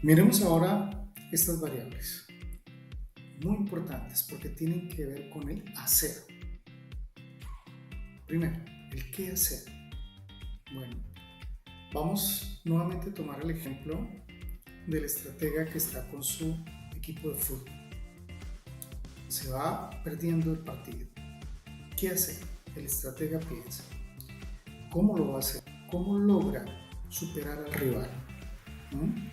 Miremos ahora estas variables, muy importantes porque tienen que ver con el hacer. Primero, el qué hacer. Bueno, vamos nuevamente a tomar el ejemplo del estratega que está con su equipo de fútbol. Se va perdiendo el partido. ¿Qué hacer? El estratega piensa, ¿cómo lo va a hacer? ¿Cómo logra superar al rival? ¿Mm?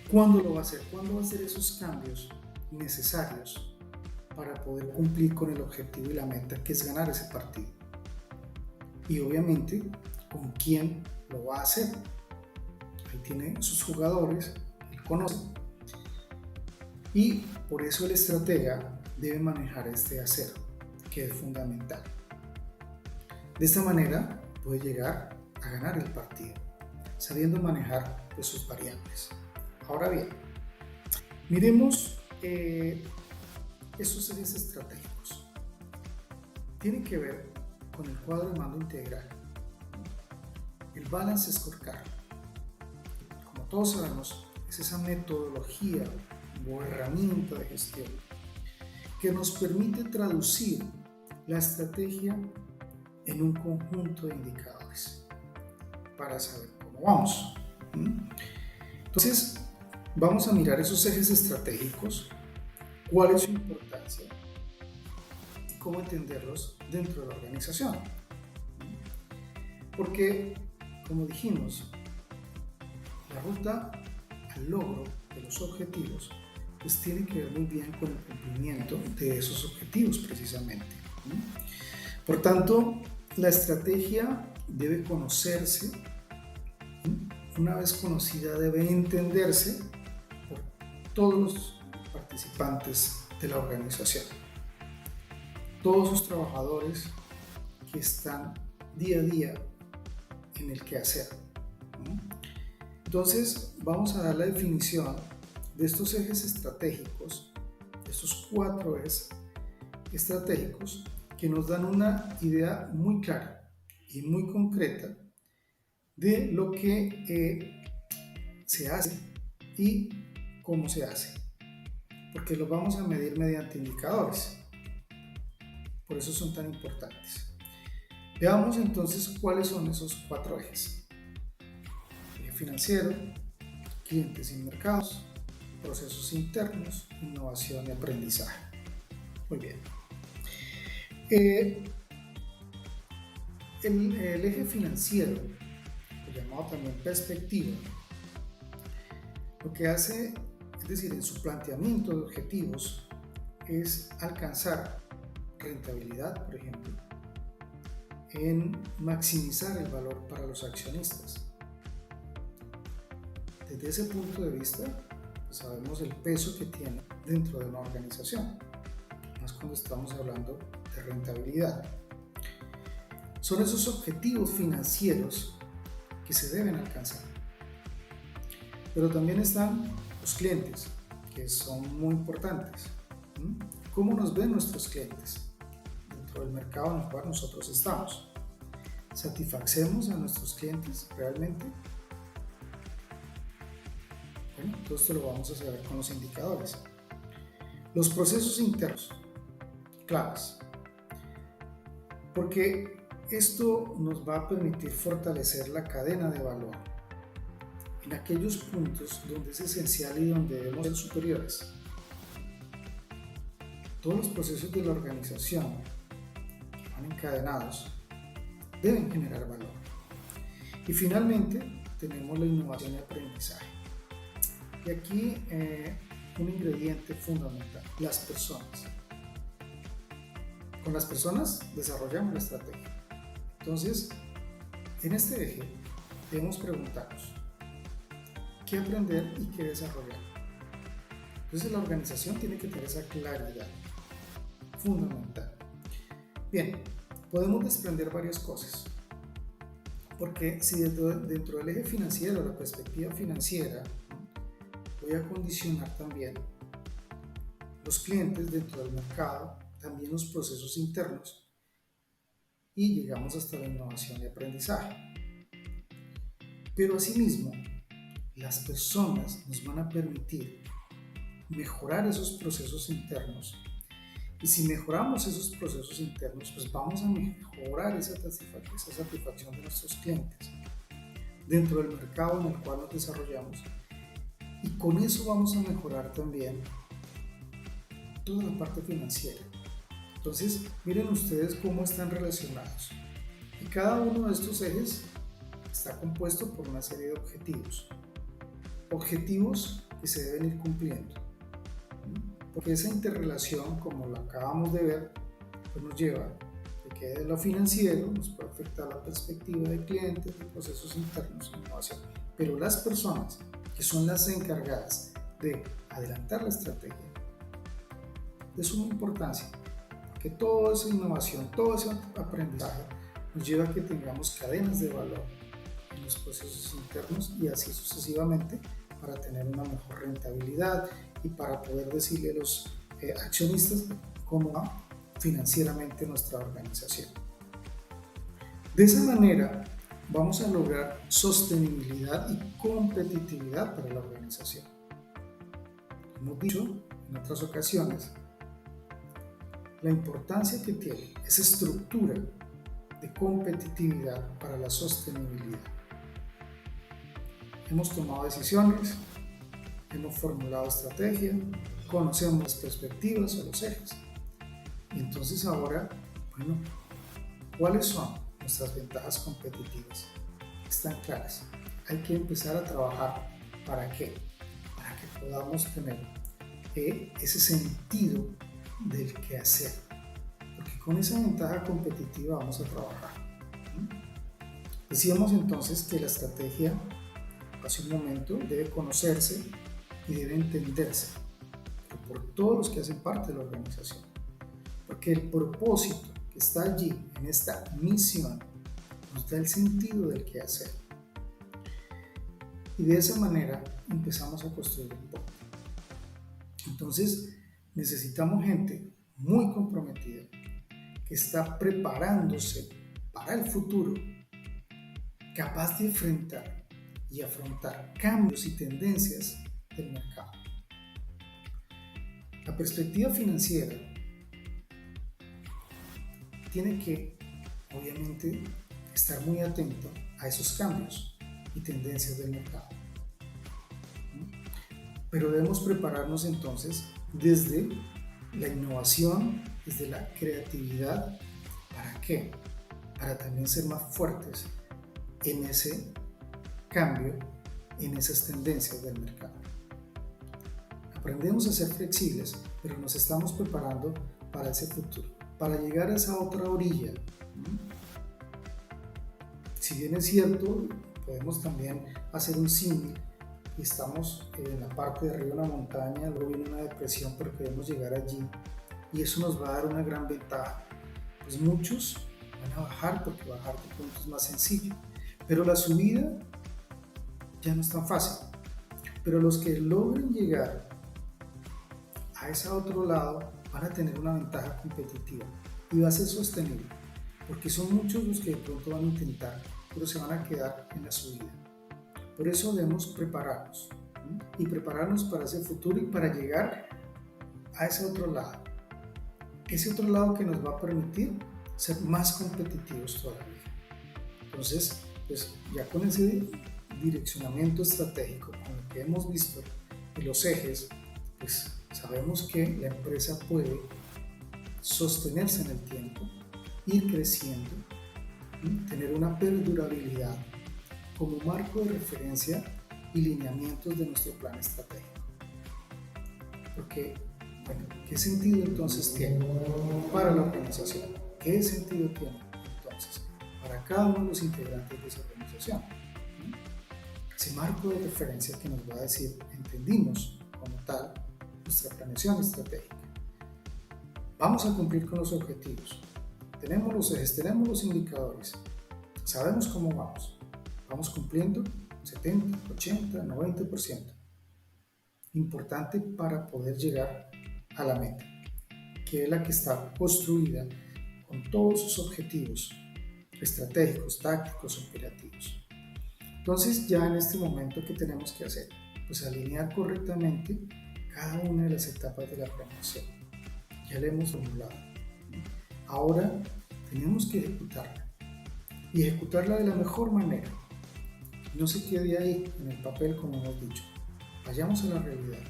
¿Cuándo lo va a hacer? ¿Cuándo va a hacer esos cambios necesarios para poder cumplir con el objetivo y la meta que es ganar ese partido? Y obviamente, ¿con quién lo va a hacer? Ahí tiene sus jugadores, él conoce. Y por eso el estratega debe manejar este hacer, que es fundamental. De esta manera puede llegar a ganar el partido, sabiendo manejar pues, sus variables. Ahora bien, miremos estos ejes estratégicos. Tienen que ver con el cuadro de mando integral, el Balance Scorecard. Como todos sabemos, es esa metodología o herramienta de gestión que nos permite traducir la estrategia en un conjunto de indicadores para saber cómo vamos. Entonces, vamos a mirar esos ejes estratégicos, cuál es su importancia y cómo entenderlos dentro de la organización. Porque, como dijimos, la ruta al logro de los objetivos pues tiene que ver muy bien con el cumplimiento de esos objetivos precisamente. Por tanto, la estrategia debe conocerse. Una vez conocida, debe entenderse por todos los participantes de la organización, todos sus trabajadores que están día a día en el quehacer. Entonces, vamos a dar la definición de estos ejes estratégicos, de estos 4 ejes estratégicos que nos dan una idea muy clara y muy concreta de lo que se hace y cómo se hace, porque lo vamos a medir mediante indicadores. Por eso son tan importantes. Veamos entonces cuáles son esos 4 ejes. Eje financiero, clientes y mercados, procesos internos, innovación y aprendizaje. Muy bien. El eje financiero, llamado también perspectiva, lo que hace, es decir, en su planteamiento de objetivos, es alcanzar rentabilidad, por ejemplo, en maximizar el valor para los accionistas. Desde ese punto de vista, pues sabemos el peso que tiene dentro de una organización, más cuando estamos hablando de rentabilidad. Son esos objetivos financieros que se deben alcanzar. Pero también están los clientes, que son muy importantes. ¿Cómo nos ven nuestros clientes dentro del mercado en el cual nosotros estamos? ¿Satisfacemos a nuestros clientes realmente? Bueno, todo esto lo vamos a saber con los indicadores. Los procesos internos, claves, porque esto nos va a permitir fortalecer la cadena de valor en aquellos puntos donde es esencial y donde debemos ser superiores. Todos los procesos de la organización que van encadenados deben generar valor. Y finalmente tenemos la innovación y aprendizaje. Y aquí un ingrediente fundamental, las personas. Con las personas desarrollamos la estrategia. Entonces, en este eje debemos preguntarnos qué aprender y qué desarrollar. Entonces la organización tiene que tener esa claridad fundamental. Bien, podemos desprender varias cosas, porque si dentro del eje financiero, la perspectiva financiera, voy a condicionar también los clientes dentro del mercado, también los procesos internos, y llegamos hasta la innovación y aprendizaje. Pero asimismo, las personas nos van a permitir mejorar esos procesos internos. Y si mejoramos esos procesos internos, pues vamos a mejorar esa satisfacción de nuestros clientes dentro del mercado en el cual nos desarrollamos. Y con eso vamos a mejorar también toda la parte financiera. Entonces, miren ustedes cómo están relacionados. Y cada uno de estos ejes está compuesto por una serie de objetivos. Objetivos que se deben ir cumpliendo. Porque esa interrelación, como lo acabamos de ver, pues nos lleva a que de lo financiero nos puede afectar la perspectiva de clientes, de procesos internos, innovación. Pero las personas que son las encargadas de adelantar la estrategia, de suma importancia, porque toda esa innovación, todo ese aprendizaje nos lleva a que tengamos cadenas de valor en los procesos internos y así sucesivamente para tener una mejor rentabilidad y para poder decirle a los accionistas cómo va financieramente nuestra organización. De esa manera vamos a lograr sostenibilidad y competitividad para la organización. Hemos dicho en otras ocasiones la importancia que tiene esa estructura de competitividad para la sostenibilidad. Hemos tomado decisiones, hemos formulado estrategia, conocemos las perspectivas o los ejes. Y entonces ahora, bueno, ¿cuáles son nuestras ventajas competitivas? Están claras. Hay que empezar a trabajar. ¿Para qué? Para que podamos tener ese sentido del qué hacer. Porque con esa ventaja competitiva vamos a trabajar. Decíamos entonces que la estrategia, hace un momento, debe conocerse y debe entenderse por todos los que hacen parte de la organización. Porque el propósito que está allí, en esta misión, nos da el sentido del qué hacer. Y de esa manera empezamos a construir un poco. Entonces necesitamos gente muy comprometida que está preparándose para el futuro, capaz de enfrentar y afrontar cambios y tendencias del mercado. La perspectiva financiera tiene que, obviamente, estar muy atento a esos cambios y tendencias del mercado. Pero debemos prepararnos entonces desde la innovación, desde la creatividad. ¿Para qué? Para también ser más fuertes en ese cambio, en esas tendencias del mercado. Aprendemos a ser flexibles, pero nos estamos preparando para ese futuro, para llegar a esa otra orilla. Si bien es cierto, podemos también hacer un símil y estamos en la parte de arriba de una montaña, luego viene una depresión, pero queremos llegar allí y eso nos va a dar una gran ventaja. Pues muchos van a bajar porque bajar de punto es más sencillo, pero la subida ya no es tan fácil. Pero los que logren llegar a ese otro lado van a tener una ventaja competitiva y va a ser sostenible, porque son muchos los que de pronto van a intentar, pero se van a quedar en la subida. Por eso debemos prepararnos y prepararnos para ese futuro y para llegar a ese otro lado. Ese otro lado que nos va a permitir ser más competitivos todavía. Entonces, pues ya con ese direccionamiento estratégico, con lo que hemos visto en los ejes, pues sabemos que la empresa puede sostenerse en el tiempo, ir creciendo, tener una perdurabilidad como marco de referencia y lineamientos de nuestro plan estratégico. Porque, bueno, ¿qué sentido entonces tiene para la organización? ¿Qué sentido tiene entonces para cada uno de los integrantes de esa organización? Ese marco de referencia que nos va a decir, entendimos como tal nuestra planeación estratégica. Vamos a cumplir con los objetivos. Tenemos los ejes, tenemos los indicadores. Sabemos cómo vamos. Vamos cumpliendo 70, 80, 90%. Importante para poder llegar a la meta, que es la que está construida con todos sus objetivos estratégicos, tácticos, operativos. Entonces ya en este momento, ¿qué tenemos que hacer? Pues alinear correctamente cada una de las etapas de la planeación. Ya la hemos formulado. Ahora tenemos que ejecutarla y ejecutarla de la mejor manera. No se quede ahí en el papel como hemos dicho. Vayamos a la realidad.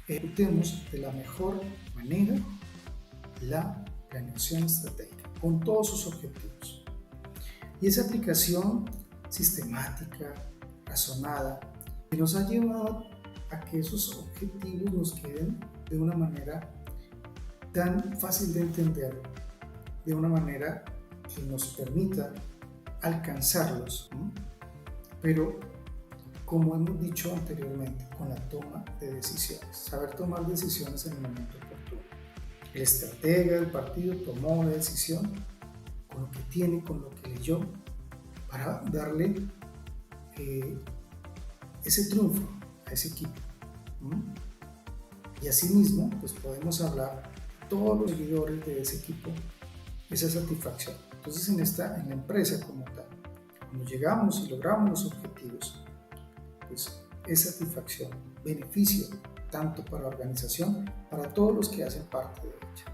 Ejecutemos de la mejor manera la planeación estratégica con todos sus objetivos. Y esa aplicación sistemática, razonada, que nos ha llevado a que esos objetivos nos queden de una manera tan fácil de entender, de una manera que nos permita alcanzarlos, ¿no? Pero como hemos dicho anteriormente, con la toma de decisiones, saber tomar decisiones en el momento oportuno. El estratega del partido tomó una decisión con lo que tiene, con lo que leyó, para darle ese triunfo a ese equipo. Y asimismo, pues podemos hablar todos los seguidores de ese equipo, esa satisfacción. Entonces en la empresa como tal, cuando llegamos y logramos los objetivos, pues es satisfacción, beneficio, tanto para la organización, para todos los que hacen parte de ella.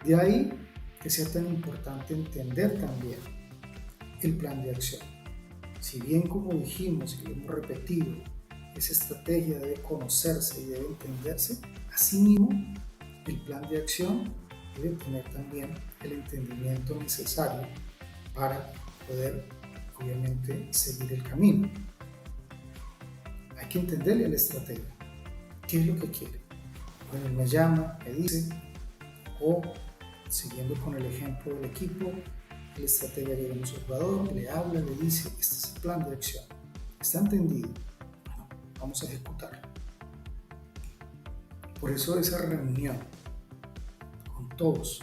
De ahí que sea tan importante entender también el plan de acción. Si bien, como dijimos y lo hemos repetido, esa estrategia debe conocerse y debe entenderse, asimismo el plan de acción debe tener también el entendimiento necesario para poder, obviamente, seguir el camino. Hay que entenderle a la estratega qué es lo que quiere. Bueno, él me llama, me dice, o siguiendo con el ejemplo del equipo, el estratega llega a un jugador, le habla, le dice, este es el plan de acción. ¿Está entendido? Bueno, vamos a ejecutarlo. Por eso esa reunión con todos,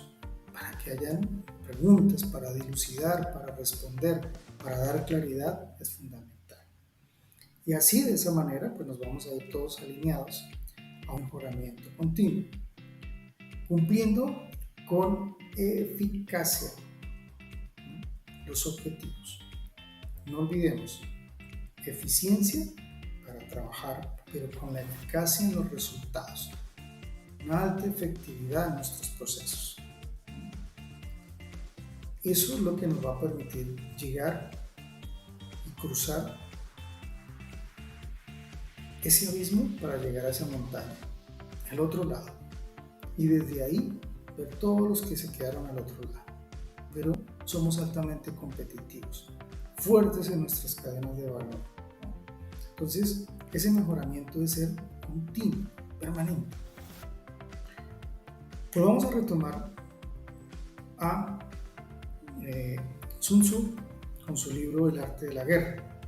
para que hayan preguntas, para dilucidar, para responder, para dar claridad, es fundamental. Y así, de esa manera, pues nos vamos a ir todos alineados a un mejoramiento continuo, cumpliendo con eficacia los objetivos. No olvidemos, eficiencia para trabajar, pero con la eficacia en los resultados, una alta efectividad en nuestros procesos. Eso es lo que nos va a permitir llegar y cruzar ese abismo para llegar a esa montaña, al otro lado, y desde ahí ver todos los que se quedaron al otro lado. Pero somos altamente competitivos, fuertes en nuestras cadenas de valor, ¿no? Entonces, ese mejoramiento debe ser continuo, permanente. Pues vamos a retomar a Sun Tzu con su libro El arte de la guerra.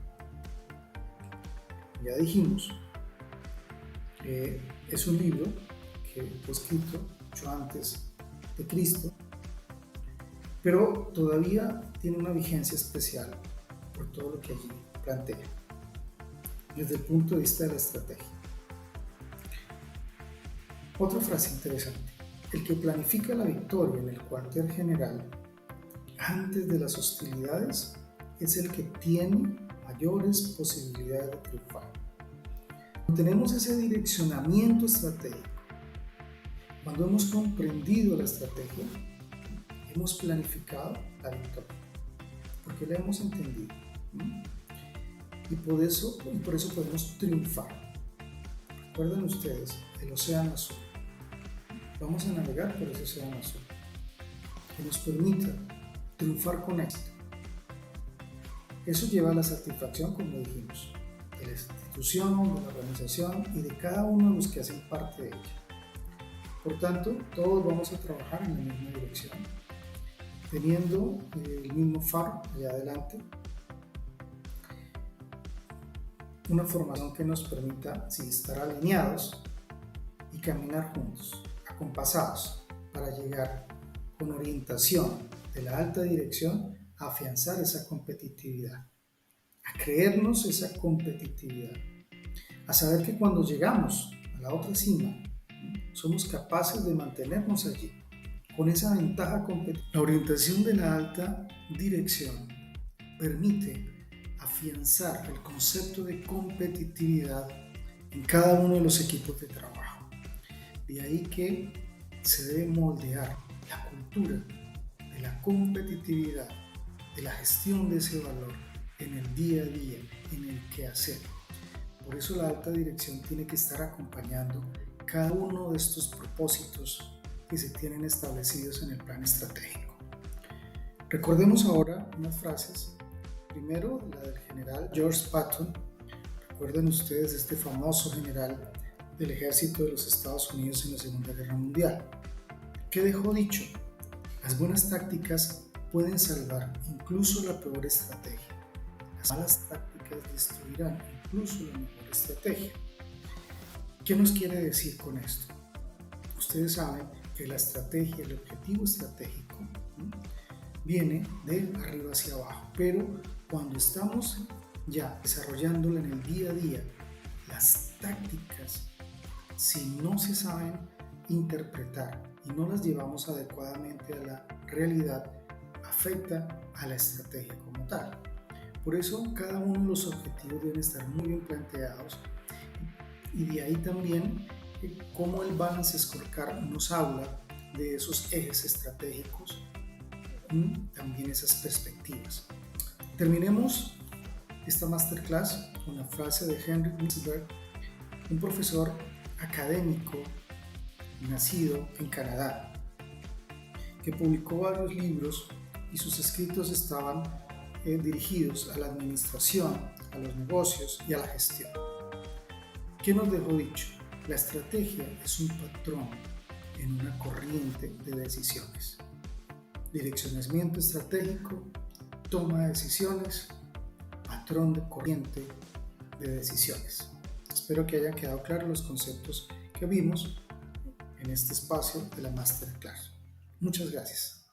Ya dijimos, es un libro que fue escrito mucho antes de Cristo, pero todavía tiene una vigencia especial por todo lo que allí plantea, desde el punto de vista de la estrategia. Otra frase interesante: el que planifica la victoria en el cuartel general antes de las hostilidades es el que tiene mayores posibilidades de triunfar. Cuando tenemos ese direccionamiento estratégico, cuando hemos comprendido la estrategia, hemos planificado la victoria, porque la hemos entendido, y por eso podemos triunfar. Recuerden ustedes el océano azul. Vamos a navegar por ese océano azul que nos permita triunfar con éxito. Eso lleva a la satisfacción, como dijimos, de la institución, de la organización y de cada uno de los que hacen parte de ella. Por tanto, todos vamos a trabajar en la misma dirección, teniendo el mismo faro allá adelante, una formación que nos permita estar alineados y caminar juntos, acompasados, para llegar con orientación de la alta dirección a afianzar esa competitividad, a creernos esa competitividad, a saber que cuando llegamos a la otra cima, somos capaces de mantenernos allí, con esa ventaja competitiva. La orientación de la alta dirección permite afianzar el concepto de competitividad en cada uno de los equipos de trabajo. De ahí que se debe moldear la cultura de la competitividad, de la gestión de ese valor en el día a día, en el quehacer. Por eso la alta dirección tiene que estar acompañando cada uno de estos propósitos que se tienen establecidos en el plan estratégico. Recordemos ahora unas frases. Primero, la del general George Patton. Recuerden ustedes este famoso general del ejército de los Estados Unidos en la Segunda Guerra Mundial. ¿Qué dejó dicho? Las buenas tácticas pueden salvar incluso la peor estrategia. Las malas tácticas destruirán incluso la mejor estrategia. ¿Qué nos quiere decir con esto? Ustedes saben que la estrategia, el objetivo estratégico, viene de arriba hacia abajo, pero cuando estamos ya desarrollándola en el día a día, las tácticas, si no se saben interpretar y no las llevamos adecuadamente a la realidad, afecta a la estrategia como tal. Por eso cada uno de los objetivos deben estar muy bien planteados, y de ahí también cómo el Balance Scorecard nos habla de esos ejes estratégicos y también esas perspectivas. Terminemos esta masterclass con la frase de Henry Mintzberg, un profesor académico nacido en Canadá, que publicó varios libros y sus escritos estaban dirigidos a la administración, a los negocios y a la gestión. ¿Qué nos dejó dicho? La estrategia es un patrón en una corriente de decisiones. Direccionamiento estratégico, toma de decisiones, patrón de corriente de decisiones. Espero que hayan quedado claros los conceptos que vimos en este espacio de la Masterclass. Muchas gracias.